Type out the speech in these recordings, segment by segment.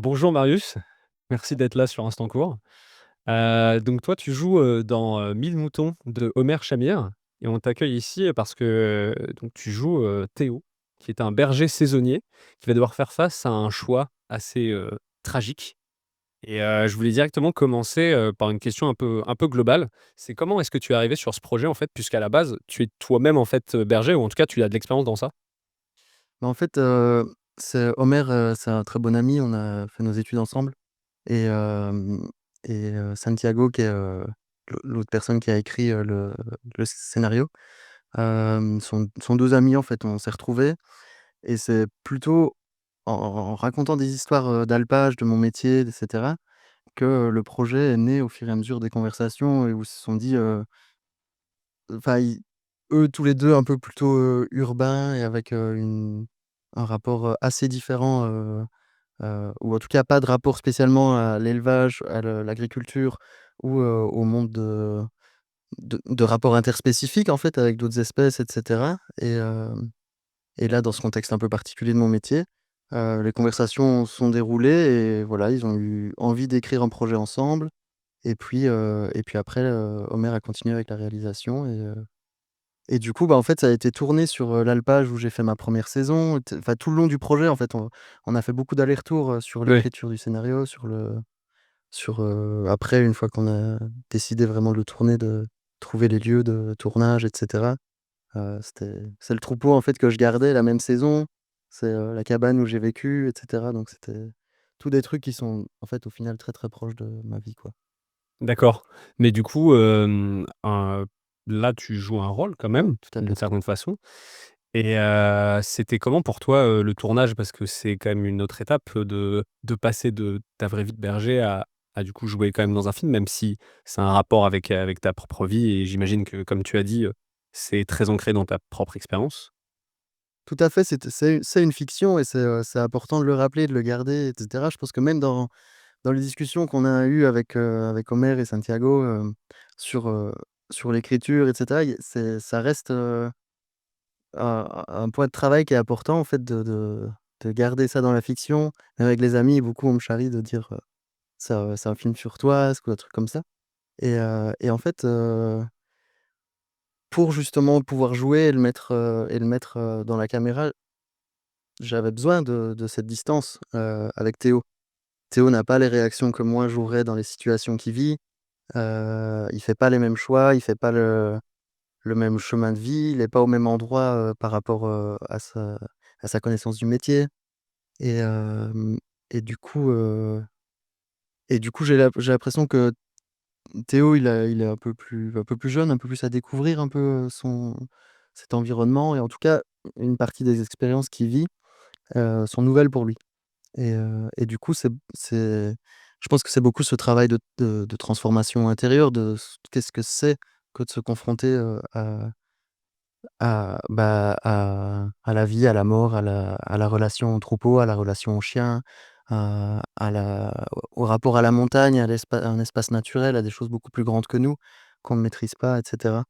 Bonjour Marius, merci d'être là sur Instant Court. Donc toi, tu joues, dans, 1000 moutons de Homer Chamir et on t'accueille ici, parce que, donc tu joues, Théo, qui est un berger saisonnier qui va devoir faire face à un choix assez, tragique et je voulais directement commencer, par une question un peu globale. C'est comment est-ce que tu es arrivé sur ce projet, en fait? Puisqu'à la base, tu es toi-même, en fait, berger ou en tout cas, tu as de l'expérience dans ça? Bah, en fait, c'est Homer, c'est un très bon ami, on a fait nos études ensemble et hem Santiago qui est, l'autre personne qui a écrit, le scénario, sont 2 amis en fait. On s'est retrouvés et c'est plutôt en racontant des histoires, d'alpage, de mon métier et cetera, que le projet est né au fur et à mesure des conversations et où ils se sont dit, enfin, ils eux tous les 2 un peu plutôt, urbains et avec, un rapport, assez différent, ou en tout cas pas de rapport spécialement à l'élevage, à l'agriculture ou, au monde de rapports interspécifiques en fait avec d'autres espèces et cetera et là dans ce contexte un peu particulier de mon métier, les conversations se sont déroulées et voilà, ils ont eu envie d'écrire un projet ensemble et puis après, Homer a continué avec la réalisation et du coup, bah, en fait, ça a été tourné sur, l'alpage où j'ai fait ma première saison, enfin tout le long du projet, en fait, on a fait beaucoup d'allers-retours, sur Oui. l'écriture du scénario, après une fois qu'on a décidé vraiment de le tourner, de trouver les lieux de tournage et cetera. C'est le troupeau, en fait, que je gardais la même saison, c'est, la cabane où j'ai vécu et cetera, donc c'était tous des trucs qui sont, en fait, au final très, très proches de ma vie, quoi. D'accord. Mais du coup, là, tu joues un rôle quand Ouais, même, tout à d'une fait. certaine façon et c'était comment pour toi, le tournage? Parce que c'est quand même une autre étape, de passer de ta vraie vie de berger à du coup jouer quand même dans un film, même si c'est un rapport avec ta propre vie et j'imagine que comme tu as dit, c'est très ancré dans ta propre expérience? Tout à fait, c'est une fiction et c'est important de le rappeler, de le garder et cetera. Je pense que même dans les discussions qu'on a eues avec Homer et Santiago, sur, sur l'écriture et cetera, ça reste, un point de travail qui est important en fait de garder ça dans la fiction. Même avec les amis, beaucoup on me charrie de dire, «C'est un film sur toi», ou un truc comme ça et en fait, pour justement pouvoir jouer et le mettre, dans la caméra, j'avais besoin de cette distance, avec Théo. Théo n'a pas les réactions que moi j'aurais dans les situations qu'il vit. Il fait pas les mêmes choix, il fait pas le même chemin de vie, il est pas au même endroit, par rapport, à sa connaissance du métier et hem et du coup, j'ai l'impression que Théo, il est un peu plus jeune, un peu plus à découvrir un peu, cet environnement et en tout cas, une partie des expériences qu'il vit, sont nouvelles pour lui et du coup, c'est je pense que c'est beaucoup ce travail de transformation intérieure, qu'est-ce que c'est que de se confronter, à la vie, à la mort, à la relation au troupeau, à la relation au chien, à la au rapport à la montagne, à un espace naturel, à des choses beaucoup plus grandes que nous, qu'on ne maîtrise pas et cetera.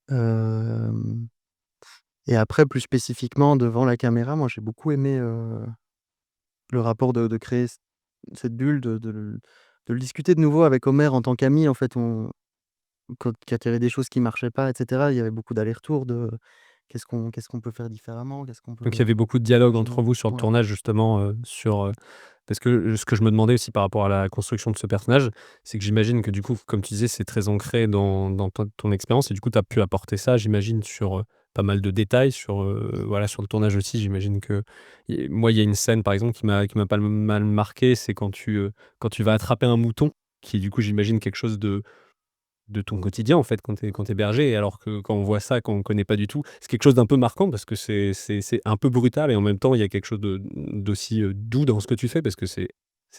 Hem et après plus spécifiquement devant la caméra, moi j'ai beaucoup aimé, le rapport de créer cette bulle, de le discuter de nouveau avec Homer en tant qu'ami. En fait, quand il y avait des choses qui marchaient pas et cetera, il y avait beaucoup d'allers-retours de qu'est-ce qu'on peut faire différemment? Qu'est-ce qu'on Donc il y peut avait beaucoup de dialogues entre comment vous sur le ouais. tournage justement, parce que, ce que je me demandais aussi par rapport à la construction de ce personnage, c'est que j'imagine que du coup, comme tu disais, c'est très ancré dans ton expérience et du coup, tu as pu apporter ça, j'imagine, sur, pas mal de détails, sur, voilà, sur le tournage aussi. J'imagine que moi, il y a une scène, par exemple, qui m'a pas mal marqué, c'est quand tu vas attraper un mouton, qui est du coup, j'imagine, quelque chose de ton quotidien, en fait, quand tu es berger et alors que quand on voit ça, qu'on connaît pas du tout, c'est quelque chose d'un peu marquant parce que c'est un peu brutal et en même temps, il y a quelque chose d'aussi, doux dans ce que tu fais parce que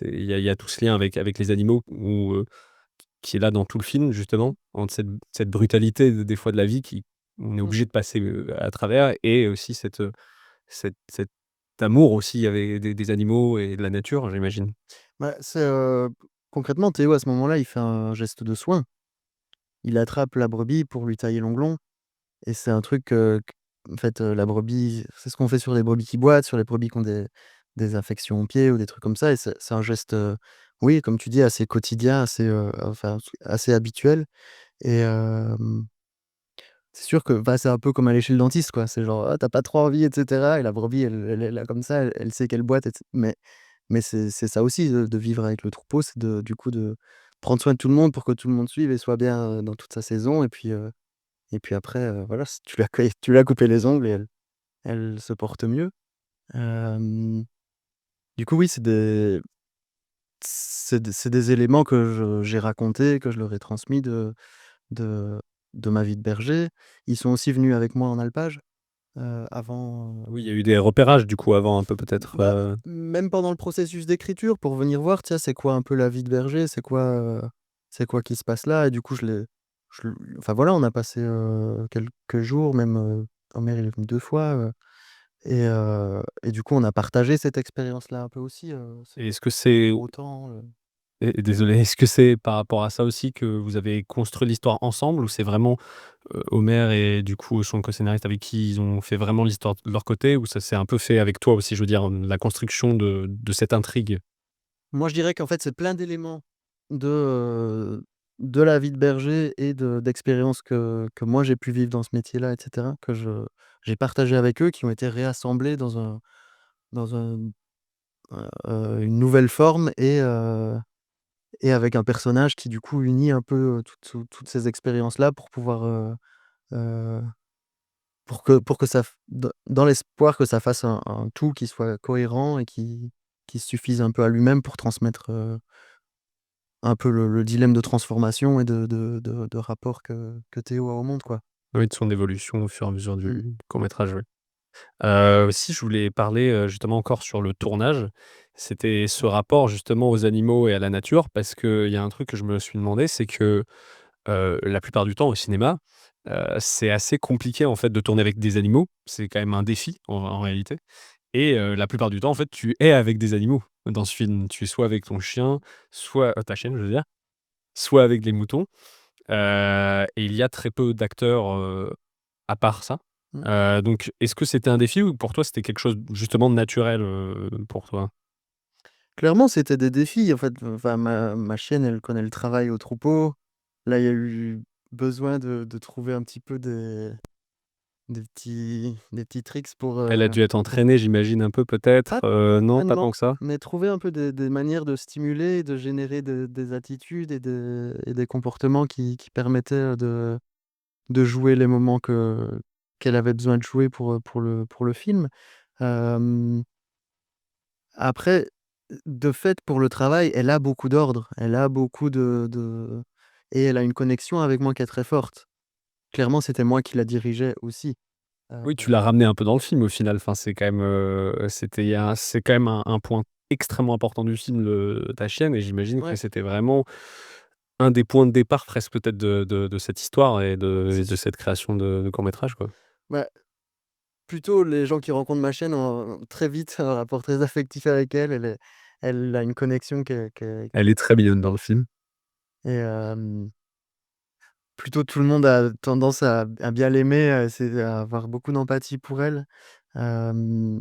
il y a tout ce lien avec les animaux qui est là dans tout le film justement, entre cette brutalité des fois de la vie qui on est Mmh. obligé de passer, à travers et aussi cet amour aussi avec des animaux et de la nature, j'imagine. Bah, concrètement, Théo, à ce moment-là, il fait un geste de soin. Il attrape la brebis pour lui tailler l'onglon et c'est un truc, q en fait, la brebis c'est ce qu'on fait sur les brebis qui boitent, sur les brebis qui ont des affections aux pieds ou des trucs comme ça et c'est un geste, oui, comme tu dis, assez quotidien, assez, enfin, assez habituel et c'est sûr que, bah, c'est un peu comme aller chez le dentiste, quoi. C'est genre: «Ah, tu pas trop envie» et cetera et la brebis, elle est là comme ça, elle sait qu'elle boite mais c'est ça aussi de vivre avec le troupeau, c'est de du coup, de prendre soin de tout le monde pour que tout le monde suive et soit bien, dans toute sa saison et puis après, voilà, s tu lui as coupé les ongles et elle se porte mieux. Hem, du coup, oui, c'est des éléments que j'ai racontés, que je leur ai transmis de de ma vie de berger. Ils sont aussi venus avec moi en alpage, avant, Oui, il y a eu des repérages du coup avant un peu peut-être, bah, même pendant le processus d'écriture pour venir voir, tiens, c'est quoi un peu la vie de berger? C'est quoi qui se passe là? Et du coup, je l enfin voilà, on a passé, quelques jours, même, ma mère est venue 2 fois, et du coup, on a partagé cette expérience-là un peu aussi, c'est et est-ce que c'est pour autant, et désolé, est-ce que c'est par rapport à ça aussi que vous avez construit l'histoire ensemble ou c'est vraiment, Homer et du coup son co-scénariste avec qui ils ont fait vraiment l'histoire de leur côté ou ça s'est un peu fait avec toi aussi? Je veux dire, la construction de cette intrigue. moi, je dirais qu'en fait, c'est plein d'éléments de, de la vie de berger et d'expériences que moi j'ai pu vivre dans ce métier-là et cetera, que j'ai partagé avec eux, qui ont été réassemblés dans une nouvelle forme et avec un personnage qui du coup unit un peu, toutes ces expériences-là pour pouvoir, heu, pour que ça f dans l'espoir que ça fasse un tout qui soit cohérent et qui suffise un peu à lui-même pour transmettre, un peu le dilemme de transformation et de rapport que Théo a au monde, quoi. Oui, de son évolution au fur et à mesure Mmh. du court-métrage, oui. Aussi je voulais parler, justement encore sur le tournage. C'était ce rapport justement aux animaux et à la nature parce qu'il y a un truc que je me suis demandé, c'est que, la plupart du temps au cinéma, c'est assez compliqué en fait de tourner avec des animaux. C'est quand même un défi en réalité et la plupart du temps en fait tu es avec des animaux dans ce film. Tu es soit avec ton chien, soit ta chienne je veux dire, soit avec les moutons, et il y a très peu d'acteurs, à part ça. Mmh. Donc est-ce que c'était un défi ou pour toi c'était quelque chose justement de naturel, pour toi? Clairement, c'était des défis, en fait, enfin ma chienne, elle connaît le travail au troupeau. Là, il y a eu besoin de trouver un petit peu des petits tricks Elle a dû être pour entraînée j'imagine un peu peut-être? pas Non, pas tant tellement, que ça? mais trouver un peu des manières de stimuler et de générer des attitudes et des comportements qui permettaient, de jouer les moments qu'elle avait besoin de jouer pour le film. Hem, après, de fait, pour le travail, elle a beaucoup d'ordre, elle a beaucoup de et elle a une connexion avec moi qui est très forte. Clairement, c'était moi qui la dirigeais aussi. Heu, Oui, tu l'as ramenée un peu dans le film au final, enfin c'est quand même, c'est quand même un point extrêmement important du film, ta chienne et j'imagine que ouais, c'était vraiment un des points de départ presque peut-être de cette histoire et c'est de su cette création de court métrage, quoi. bah, plutôt les gens qui rencontrent ma chaîne ont très vite un rapport très affectif avec elle. Elle a une connexion Elle est très mignonne dans le film. et plutôt tout le monde a tendance à bien l'aimer, c'est à avoir beaucoup d'empathie pour elle. Hem,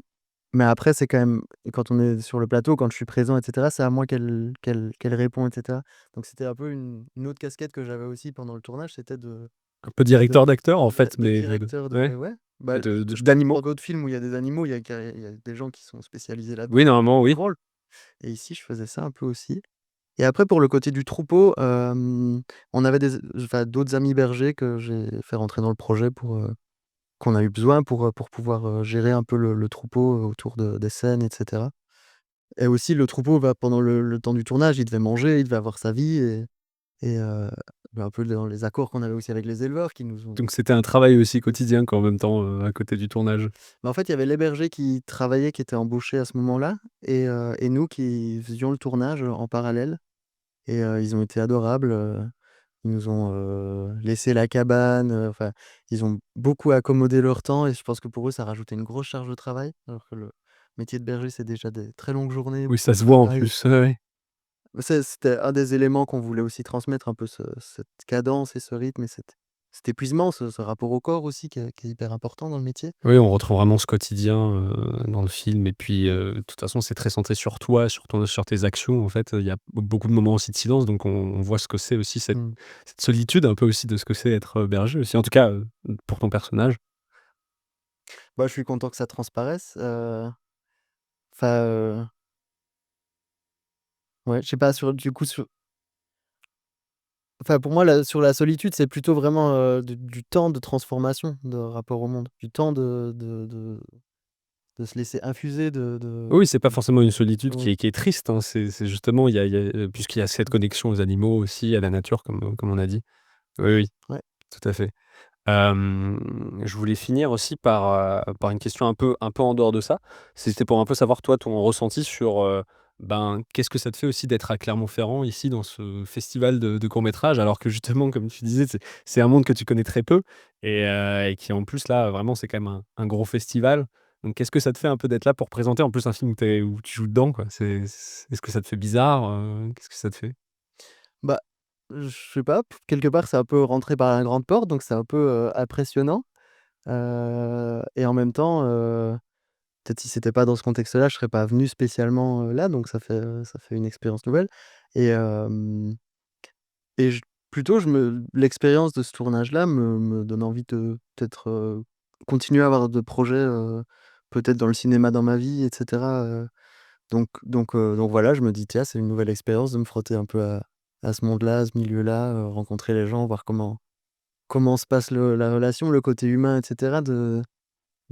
mais après, c'est quand même quand on est sur le plateau, quand je suis présent et cetera, c'est à moi qu'elle répond et cetera. Donc c'était un peu une autre casquette que j'avais aussi pendant le tournage, c'était Un peu de directeur d'acteur en ouais, fait, de mais directeur de ouais, ouais, bah, de je pense que d'animaux. dans d'autres films où il y a des animaux, il y a des gens qui sont spécialisés Oui, là-dedans, normalement oui. rôle et ici, je faisais ça un peu aussi. Et après pour le côté du troupeau, on avait enfin d'autres amis bergers que j'ai fait rentrer dans le projet qu'on a eu besoin pour pouvoir, gérer un peu le troupeau, autour des scènes et cetera. Et aussi le troupeau, bah, pendant le temps du tournage, il devait manger, il devait avoir sa vie et bah, un peu dans les accords qu'on avait aussi avec les éleveurs qui nous ont Donc c'était un travail aussi quotidien quoi, en même temps, à côté du tournage. bah, en fait, il y avait les bergers qui travaillaient, qui étaient embauchés à ce moment-là et nous qui faisions le tournage, en parallèle et ils ont été adorables, ils nous ont, laissé la cabane, enfin, ils ont beaucoup accommodé leur temps et je pense que pour eux, ça rajoutait une grosse charge de travail, alors que le métier de berger, c'est déjà des très longues journées, Oui, beaucoup ça de se voit en travail. plus, ouais, ouais. C'était un des éléments qu'on voulait aussi transmettre, un peu cette cadence et ce rythme et cette cet épuisement, ce rapport au corps aussi qui est hyper important dans le métier. Oui, on retrouve vraiment ce quotidien, dans le film et puis, de toute façon, c'est très centré sur toi, sur tes actions, en fait, il y a beaucoup de moments aussi de silence, donc on voit ce que c'est aussi Mmh. cette solitude un peu aussi de ce que c'est être, berger aussi, en tout cas, pour ton personnage. Bah, je suis content que ça transparaisse, enfin, ouais, je sais pas sur du coup sur enfin pour moi sur la solitude, c'est plutôt vraiment, du temps de transformation de rapport au monde, du temps de se laisser infuser Oui, c'est pas forcément une solitude oui. qui est triste, hein, c'est justement puisqu'il y a cette connexion aux animaux aussi, à la nature comme on a dit. Oui, oui, Ouais. tout à fait. Je voulais finir aussi par une question un peu en dehors de ça. C'était pour un peu savoir toi ton ressenti sur, ben, qu'est-ce que ça te fait aussi d'être à Clermont-Ferrand ici dans ce festival de courts-métrages? Alors que justement comme tu disais, c'est un monde que tu connais très peu et qui en plus là vraiment c'est quand même un gros festival. Donc qu'est-ce que ça te fait un peu d'être là pour présenter en plus un film où tu joues dedans quoi? Est-ce que ça te fait bizarre, Qu'est-ce que ça te fait? Bah, je sais pas, quelque part c'est un peu rentrer par la grande porte, donc c'est un peu, impressionnant, et en même temps, peut-être si c'était pas dans ce contexte-là, je serais pas venu spécialement, là, donc ça fait une expérience nouvelle et je plutôt je me l'expérience de ce tournage-là me donne envie de peut-être, continuer à avoir de projets, peut-être dans le cinéma dans ma vie et cetera, donc voilà, je me dis: «Tiens, c'est une nouvelle expérience de me frotter un peu à ce monde-là, à ce milieu-là, rencontrer les gens, voir comment se passe la relation, le côté humain et cetera de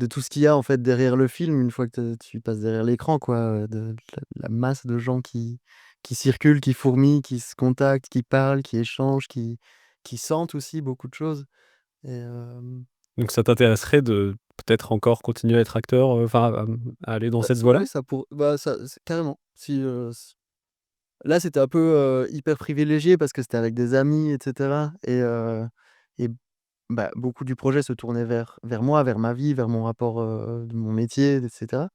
tout ce qu'il y a, en fait, derrière le film, une fois que tu passes derrière l'écran, quoi, de la masse de gens qui circulent, qui fourmillent, qui se contactent, qui parlent, qui échangent, qui sentent aussi beaucoup de choses et Donc ça t'intéresserait de peut-être encore continuer à être acteur, enfin à aller dans bah, cette ça voie-là? ouais, ça pour bah, ça c carrément. Si, là, c'était un peu, hyper privilégié parce que c'était avec des amis et cetera et bah, beaucoup du projet se tournait vers moi, vers ma vie, vers mon rapport, de mon métier et cetera.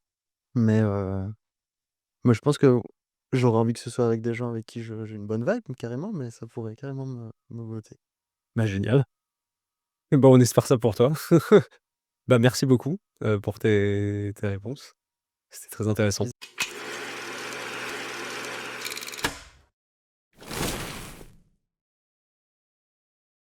Mais moi, je pense que j'aurais envie que ce soit avec des gens avec qui j'ai une bonne vibe, carrément, mais ça pourrait carrément me botter. Bah, génial. Et bah, on espère ça pour toi. Bah, merci beaucoup, pour tes réponses. C'était très intéressant.